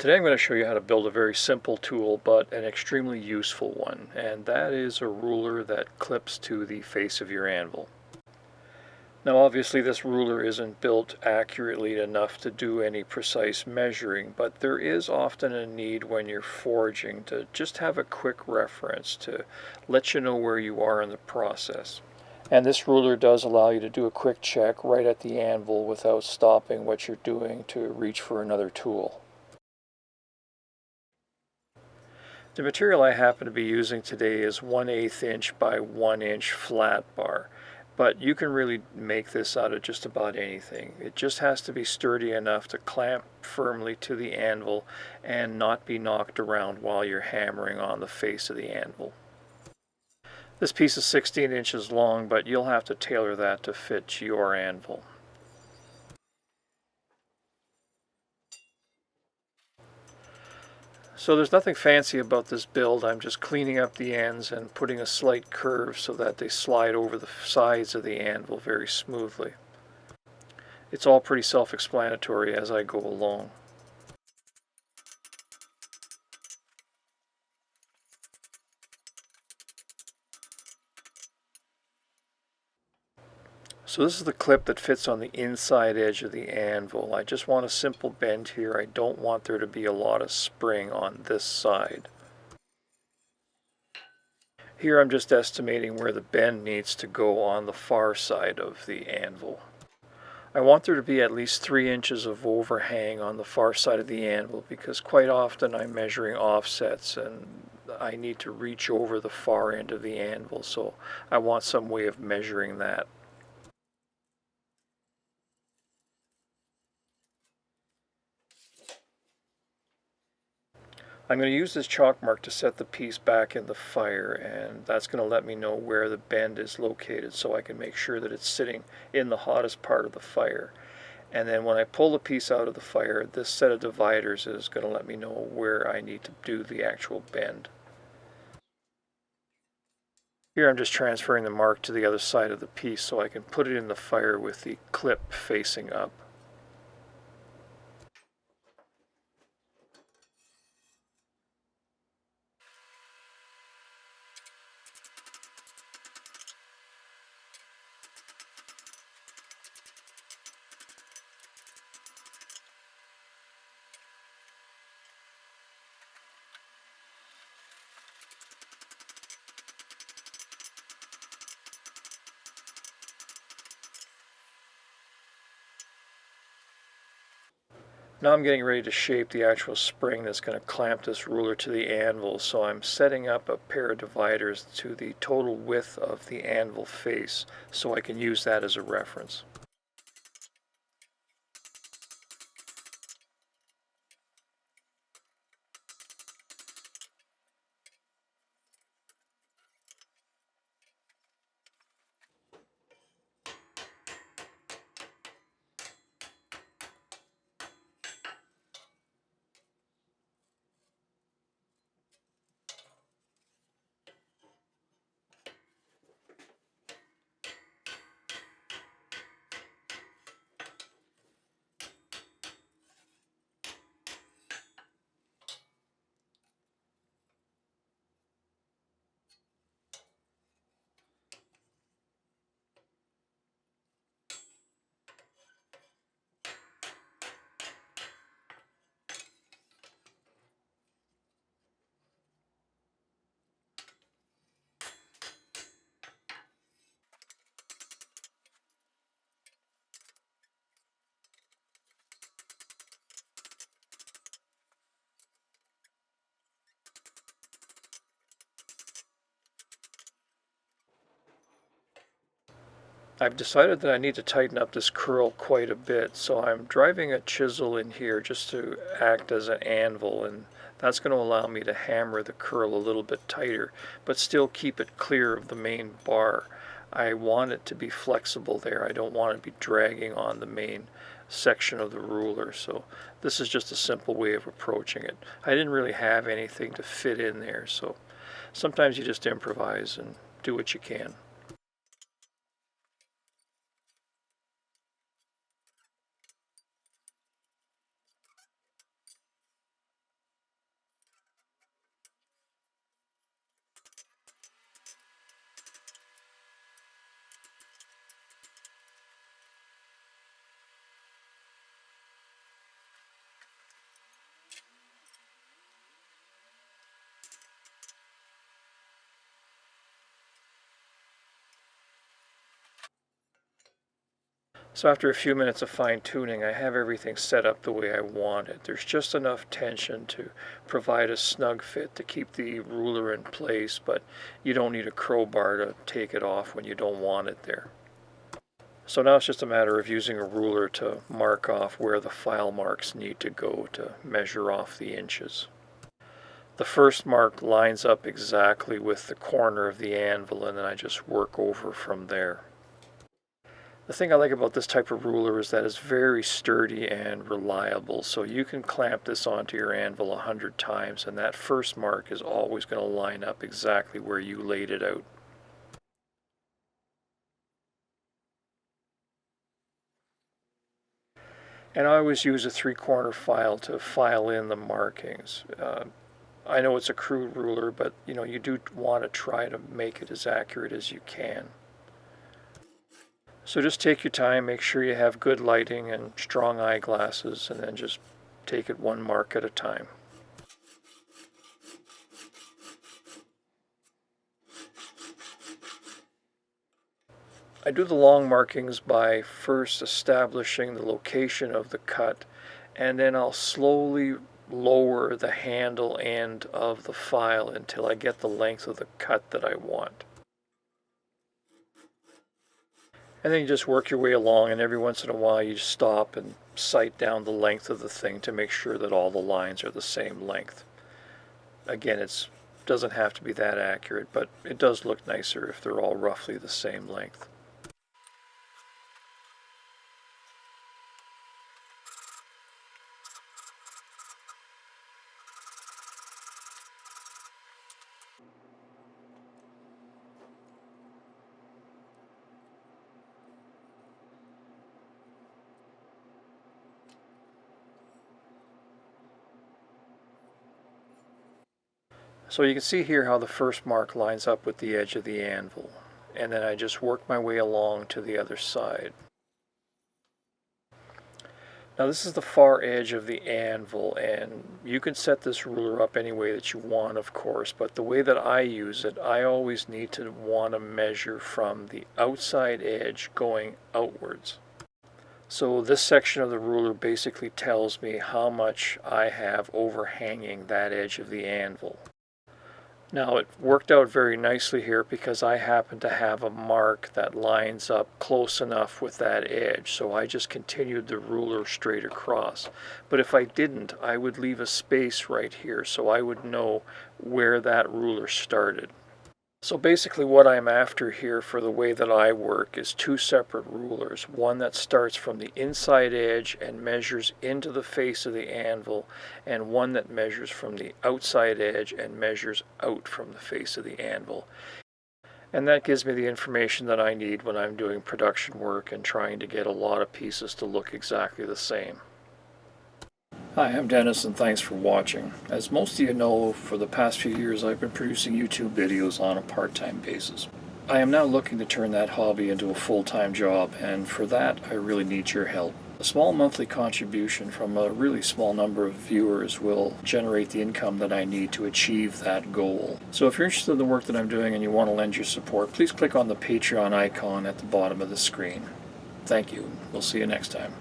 Today I'm going to show you how to build a very simple tool but an extremely useful one, and that is a ruler that clips to the face of your anvil. Now obviously this ruler isn't built accurately enough to do any precise measuring, but there is often a need when you're forging to just have a quick reference to let you know where you are in the process. And this ruler does allow you to do a quick check right at the anvil without stopping what you're doing to reach for another tool. The material I happen to be using today is 1/8 inch by 1 inch flat bar, but you can really make this out of just about anything. It just has to be sturdy enough to clamp firmly to the anvil and not be knocked around while you're hammering on the face of the anvil. This piece is 16 inches long, but you'll have to tailor that to fit your anvil. So there's nothing fancy about this build. I'm just cleaning up the ends and putting a slight curve so that they slide over the sides of the anvil very smoothly. It's all pretty self-explanatory as I go along. So this is the clip that fits on the inside edge of the anvil. I just want a simple bend here. I don't want there to be a lot of spring on this side. Here I'm just estimating where the bend needs to go on the far side of the anvil. I want there to be at least 3 inches of overhang on the far side of the anvil because quite often I'm measuring offsets and I need to reach over the far end of the anvil, so I want some way of measuring that. I'm going to use this chalk mark to set the piece back in the fire, and that's going to let me know where the bend is located so I can make sure that it's sitting in the hottest part of the fire. And then when I pull the piece out of the fire, this set of dividers is going to let me know where I need to do the actual bend. Here I'm just transferring the mark to the other side of the piece so I can put it in the fire with the clip facing up. Now I'm getting ready to shape the actual spring that's going to clamp this ruler to the anvil, so I'm setting up a pair of dividers to the total width of the anvil face so I can use that as a reference. I've decided that I need to tighten up this curl quite a bit, so I'm driving a chisel in here just to act as an anvil, and that's going to allow me to hammer the curl a little bit tighter, but still keep it clear of the main bar. I want it to be flexible there. I don't want it to be dragging on the main section of the ruler, so this is just a simple way of approaching it. I didn't really have anything to fit in there, so sometimes you just improvise and do what you can. So after a few minutes of fine-tuning, I have everything set up the way I want it. There's just enough tension to provide a snug fit to keep the ruler in place, but you don't need a crowbar to take it off when you don't want it there. So now it's just a matter of using a ruler to mark off where the file marks need to go to measure off the inches. The first mark lines up exactly with the corner of the anvil, and then I just work over from there. The thing I like about this type of ruler is that it's very sturdy and reliable, so you can clamp this onto your anvil 100 times and that first mark is always going to line up exactly where you laid it out. And I always use a 3-corner file to file in the markings. I know it's a crude ruler, but you do want to try to make it as accurate as you can. So just take your time, make sure you have good lighting and strong eyeglasses, and then just take it one mark at a time. I do the long markings by first establishing the location of the cut, and then I'll slowly lower the handle end of the file until I get the length of the cut that I want. And then you just work your way along, and every once in a while you stop and sight down the length of the thing to make sure that all the lines are the same length. Again, it doesn't have to be that accurate, but it does look nicer if they're all roughly the same length. So you can see here how the first mark lines up with the edge of the anvil, and then I just work my way along to the other side. Now this is the far edge of the anvil, and you can set this ruler up any way that you want, of course, but the way that I use it, I always need to want to measure from the outside edge going outwards. So this section of the ruler basically tells me how much I have overhanging that edge of the anvil. Now it worked out very nicely here because I happen to have a mark that lines up close enough with that edge, so I just continued the ruler straight across. But if I didn't, I would leave a space right here so I would know where that ruler started. So basically what I'm after here for the way that I work is 2 separate rulers, one that starts from the inside edge and measures into the face of the anvil, and one that measures from the outside edge and measures out from the face of the anvil. And that gives me the information that I need when I'm doing production work and trying to get a lot of pieces to look exactly the same. Hi, I'm Dennis and thanks for watching. As most of you know, for the past few years I've been producing YouTube videos on a part-time basis. I am now looking to turn that hobby into a full-time job, and for that I really need your help. A small monthly contribution from a really small number of viewers will generate the income that I need to achieve that goal. So if you're interested in the work that I'm doing and you want to lend your support, please click on the Patreon icon at the bottom of the screen. Thank you. We'll see you next time.